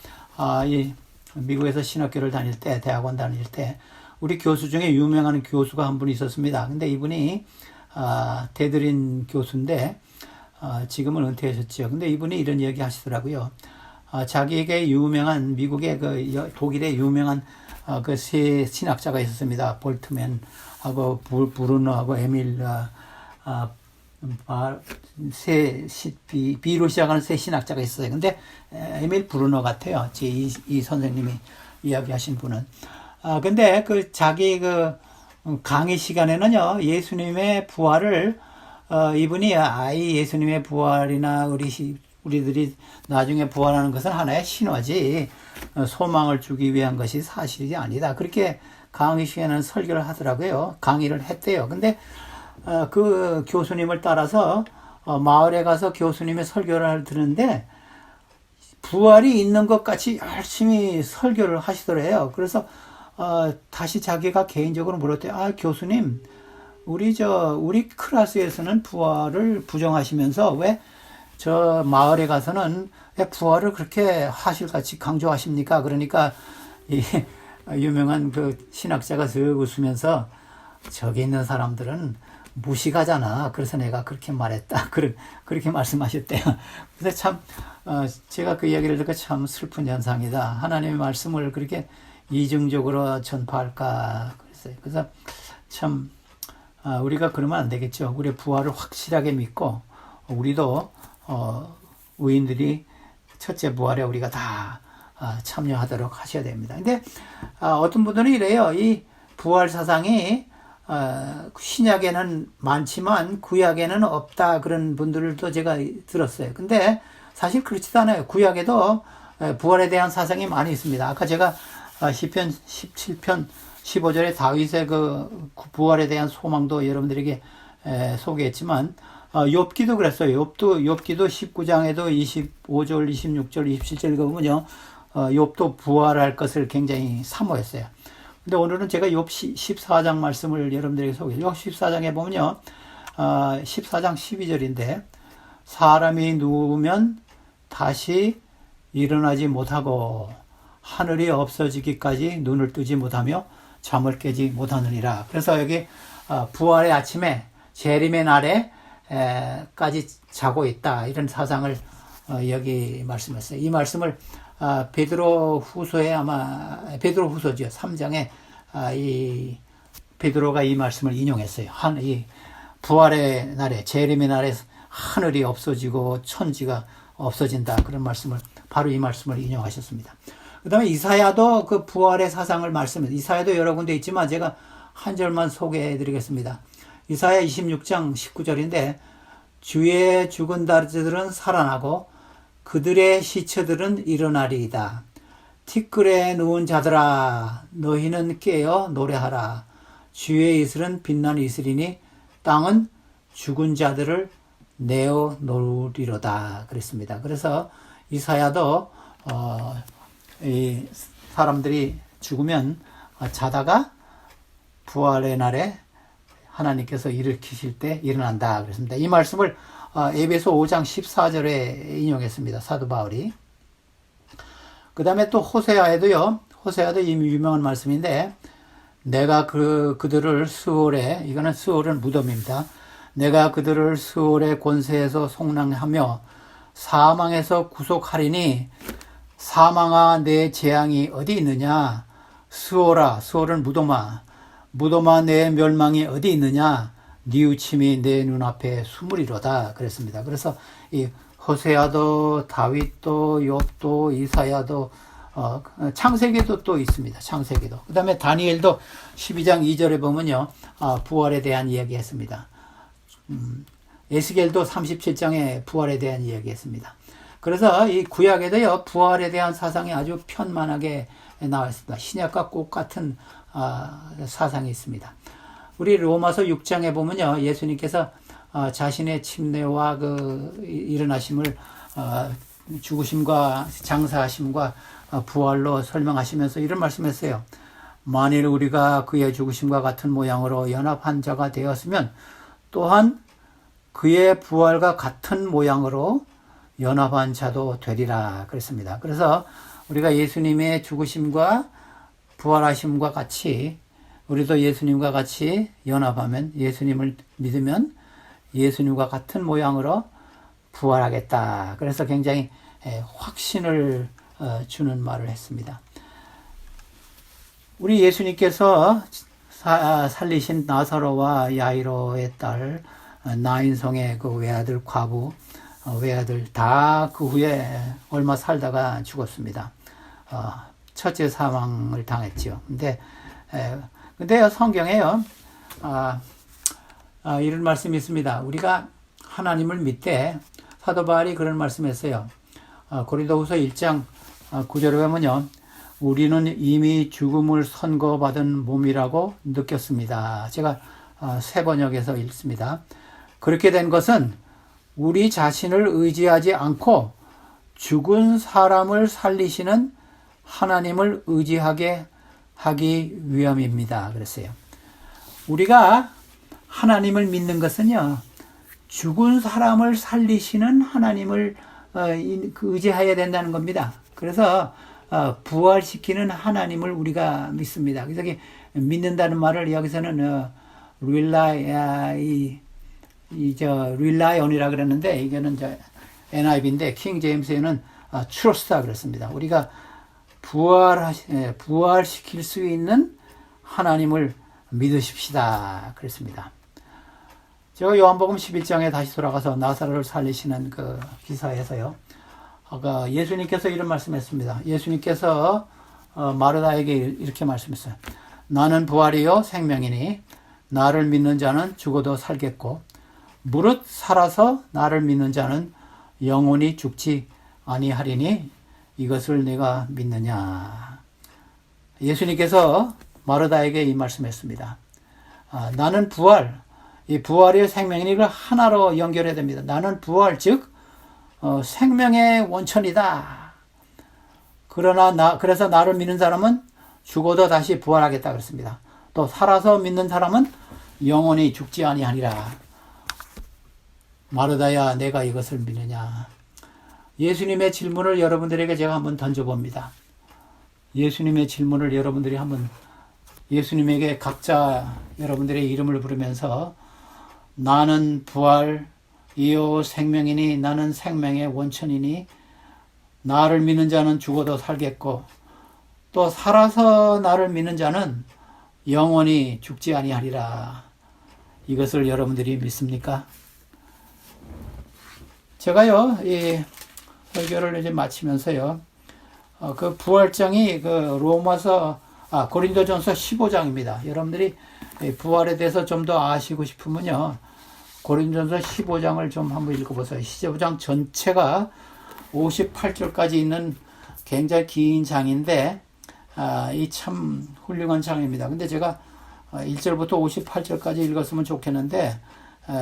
이 미국에서 신학교를 다닐 때, 대학원 다닐 때 우리 교수 중에 유명한 교수가 한 분 있었습니다. 근데 이분이 대드린 교수인데 지금은 은퇴하셨죠. 근데 이분이 이런 이야기 하시더라고요. 자기에게 유명한 미국의 독일의 유명한 세 신학자가 있었습니다. 볼트맨하고 브루너하고 에밀 B로 시작하는 세 신학자가 있었어요. 근데 에밀 브루너 같아요. 이 선생님이 이야기하신 분은. 근데 자기 강의 시간에는요, 예수님의 부활을, 이분이 예수님의 부활이나 우리들이 나중에 부활하는 것은 하나의 신화지, 소망을 주기 위한 것이 사실이 아니다. 그렇게 강의 시간에는 설교를 하더라고요. 강의를 했대요. 근데, 그 교수님을 따라서, 마을에 가서 교수님의 설교를 듣는데, 부활이 있는 것 같이 열심히 설교를 하시더래요. 그래서, 다시 자기가 개인적으로 물었대요. 교수님, 우리 클래스에서는 부활을 부정하시면서 왜 저 마을에 가서는 왜 부활을 그렇게 하실같이 강조하십니까? 그러니까 이 유명한 그 신학자가 슥 웃으면서 저기 있는 사람들은 무식하잖아. 그래서 내가 그렇게 말했다. 그렇게 말씀하셨대요. 그래서 참, 제가 그 이야기를 듣고 참 슬픈 현상이다. 하나님의 말씀을 그렇게 이중적으로 전파할까. 그랬어요. 그래서 참, 우리가 그러면 안 되겠죠. 우리의 부활을 확실하게 믿고, 우리도, 의인들이 첫째 부활에 우리가 다 참여하도록 하셔야 됩니다. 근데, 어떤 분들은 이래요. 이 부활 사상이 신약에는 많지만 구약에는 없다 그런 분들도 제가 들었어요. 근데 사실 그렇지도 않아요. 구약에도 부활에 대한 사상이 많이 있습니다. 아까 제가 시편 17편 15절에 다윗의 그 부활에 대한 소망도 여러분들에게 소개했지만 욥기도 그랬어요. 욥기도 19장에도 25절, 26절, 27절 보면요. 욥도 부활할 것을 굉장히 사모했어요. 근데 오늘은 제가 욥 14장 말씀을 여러분들에게 소개해요. 욥 14장에 보면요. 14장 12절인데 사람이 누우면 다시 일어나지 못하고 하늘이 없어지기까지 눈을 뜨지 못하며 잠을 깨지 못하느니라. 그래서 여기 부활의 아침에 재림의 날에 까지 자고 있다. 이런 사상을 여기 말씀했어요. 이 말씀을 베드로 후서에 베드로 후서죠. 3장에 이 베드로가 이 말씀을 인용했어요. 이 부활의 날에 재림의 날에 하늘이 없어지고 천지가 없어진다. 그런 말씀을 바로 이 말씀을 인용하셨습니다. 그다음에 이사야도 그 부활의 사상을 말씀해요. 이사야도 여러 군데 있지만 제가 한 절만 소개해 드리겠습니다. 이사야 26장 19절인데 주의 죽은 자들은 살아나고 그들의 시체들은 일어나리이다. 티끌에 누운 자들아 너희는 깨어 노래하라. 주의 이슬은 빛난 이슬이니 땅은 죽은 자들을 내어 놓으리로다. 그랬습니다. 그래서 이사야도 이 사람들이 죽으면 자다가 부활의 날에 하나님께서 일으키실 때 일어난다. 그랬습니다. 이 말씀을 에베소 5장 14절에 인용했습니다. 사도 바울이. 그 다음에 또 호세아에도요. 호세아도 이미 유명한 말씀인데 내가 그들을 스올에 이거는 스올은 무덤입니다. 내가 그들을 스올의 권세에서 속량하며 사망에서 구속하리니 사망아 내 재앙이 어디 있느냐 스올아 스올은 무덤아 내 멸망이 어디 있느냐 뉘우침이 내 눈앞에 숨으리로다 그랬습니다. 그래서 이 호세아도 다윗도 욥도 이사야도 창세기도 또 있습니다. 창세기도. 그 다음에 다니엘도 12장 2절에 보면요. 부활에 대한 이야기 했습니다. 에스겔도 37장에 부활에 대한 이야기 했습니다. 그래서 이 구약에도요. 부활에 대한 사상이 아주 편만하게 나와 있습니다. 신약과 꼭 같은 사상이 있습니다. 우리 로마서 6장에 보면요. 예수님께서 자신의 침례와 그 일어나심을 죽으심과 장사하심과 부활로 설명하시면서 이런 말씀했어요. 만일 우리가 그의 죽으심과 같은 모양으로 연합한 자가 되었으면 또한 그의 부활과 같은 모양으로 연합한 자도 되리라 그랬습니다. 그래서 우리가 예수님의 죽으심과 부활하심과 같이 우리도 예수님과 같이 연합하면 예수님을 믿으면 예수님과 같은 모양으로 부활하겠다. 그래서 굉장히 확신을 주는 말을 했습니다. 우리 예수님께서 살리신 나사로와 야이로의 딸 나인성의 그 외아들 과부 외아들 다 그 후에 얼마 살다가 죽었습니다. 첫째 사망을 당했죠. 근데 성경에요 이런 말씀이 있습니다. 우리가 하나님을 믿되 사도 바울이 그런 말씀했어요. 고린도후서 1장 9절에 보면요. 우리는 이미 죽음을 선고받은 몸이라고 느꼈습니다. 제가 새 번역에서 읽습니다. 그렇게 된 것은 우리 자신을 의지하지 않고 죽은 사람을 살리시는 하나님을 의지하게 하기 위함입니다. 그랬어요. 우리가 하나님을 믿는 것은요, 죽은 사람을 살리시는 하나님을 의지해야 된다는 겁니다. 그래서 부활시키는 하나님을 우리가 믿습니다. 그래서 믿는다는 말을 여기서는 rely on이라 그랬는데 이거는 NIV인데 킹 제임스에는 trust다 그랬습니다. 우리가 부활시킬 수 있는 하나님을 믿으십시다 그랬습니다. 제가 요한복음 11장에 다시 돌아가서 나사로를 살리시는 그 기사에서요. 아까 예수님께서 이런 말씀했습니다. 예수님께서 마르다에게 이렇게 말씀했어요. 나는 부활이요 생명이니 나를 믿는 자는 죽어도 살겠고 무릇 살아서 나를 믿는 자는 영원히 죽지 아니하리니 이것을 내가 믿느냐. 예수님께서 마르다에게 이 말씀했습니다. 나는 부활, 이 부활이 생명이니 이걸 하나로 연결해야 됩니다. 나는 부활, 즉 생명의 원천이다. 그래서 나를 믿는 사람은 죽어도 다시 부활하겠다 그랬습니다. 또 살아서 믿는 사람은 영원히 죽지 아니하리라. 마르다야, 내가 이것을 믿느냐. 예수님의 질문을 여러분들에게 제가 한번 던져봅니다. 예수님의 질문을 여러분들이 한번 예수님에게 각자 여러분들의 이름을 부르면서 나는 부활이요 생명이니 나는 생명의 원천이니 나를 믿는 자는 죽어도 살겠고 또 살아서 나를 믿는 자는 영원히 죽지 아니하리라. 이것을 여러분들이 믿습니까? 제가요, 이 설교를 이제 마치면서요, 그 부활장이 그 고린도전서 15장입니다. 여러분들이 부활에 대해서 좀 더 아시고 싶으면요, 고린도전서 15장을 좀 한번 읽어보세요. 15장 전체가 58절까지 있는 굉장히 긴 장인데, 이 참 훌륭한 장입니다. 근데 제가 1절부터 58절까지 읽었으면 좋겠는데,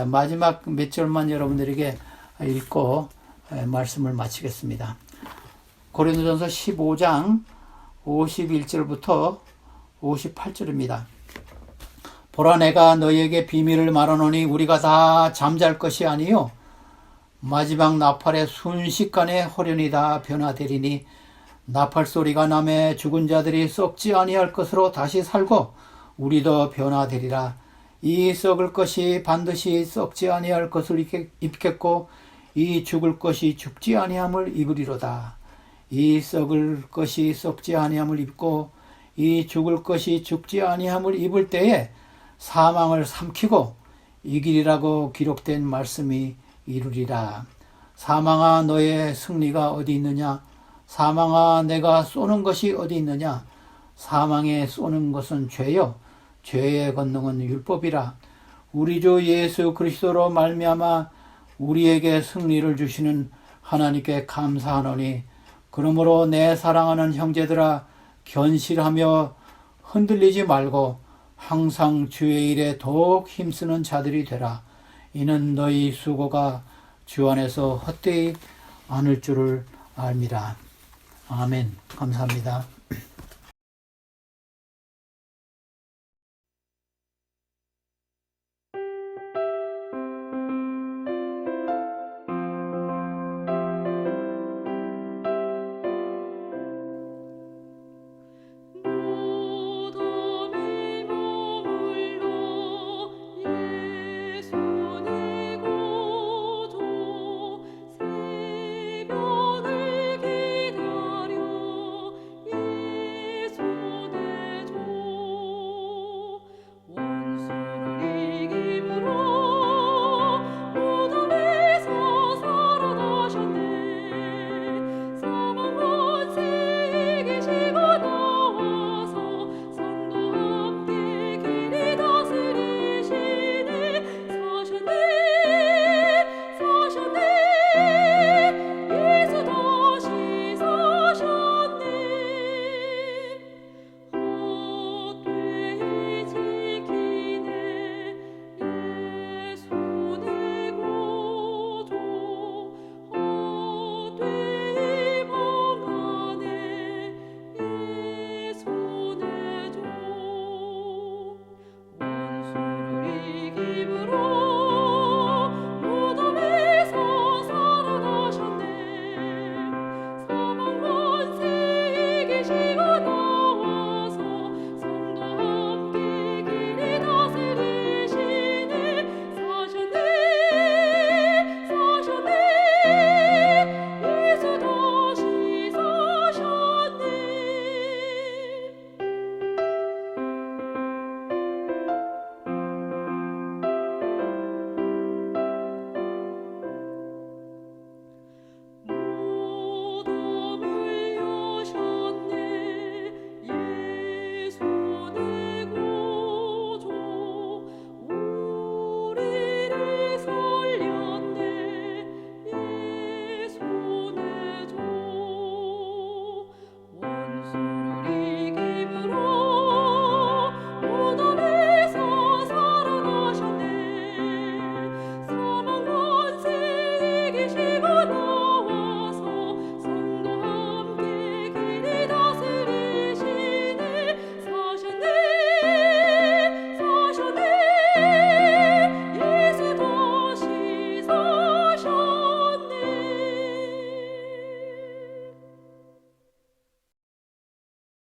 마지막 몇 절만 여러분들에게 읽고 말씀을 마치겠습니다. 고린도전서 15장 51절부터 58절입니다. 보라 내가 너희에게 비밀을 말하노니 우리가 다 잠잘 것이 아니요 마지막 나팔의 순식간에 호련히 다 변화되리니 나팔 소리가 나매 죽은 자들이 썩지 아니할 것으로 다시 살고 우리도 변화되리라. 이 썩을 것이 반드시 썩지 아니할 것을 입겠고 이 죽을 것이 죽지 아니함을 입으리로다. 이 썩을 것이 썩지 아니함을 입고 이 죽을 것이 죽지 아니함을 입을 때에 사망을 삼키고 이기리라고 기록된 말씀이 이루리라. 사망아 너의 승리가 어디 있느냐? 사망아 내가 쏘는 것이 어디 있느냐? 사망에 쏘는 것은 죄요 죄의 권능은 율법이라. 우리 주 예수 그리스도로 말미암아 우리에게 승리를 주시는 하나님께 감사하노니 그러므로 내 사랑하는 형제들아 견실하며 흔들리지 말고 항상 주의 일에 더욱 힘쓰는 자들이 되라. 이는 너희 수고가 주 안에서 헛되이 않을 줄을 알미라. 아멘. 감사합니다.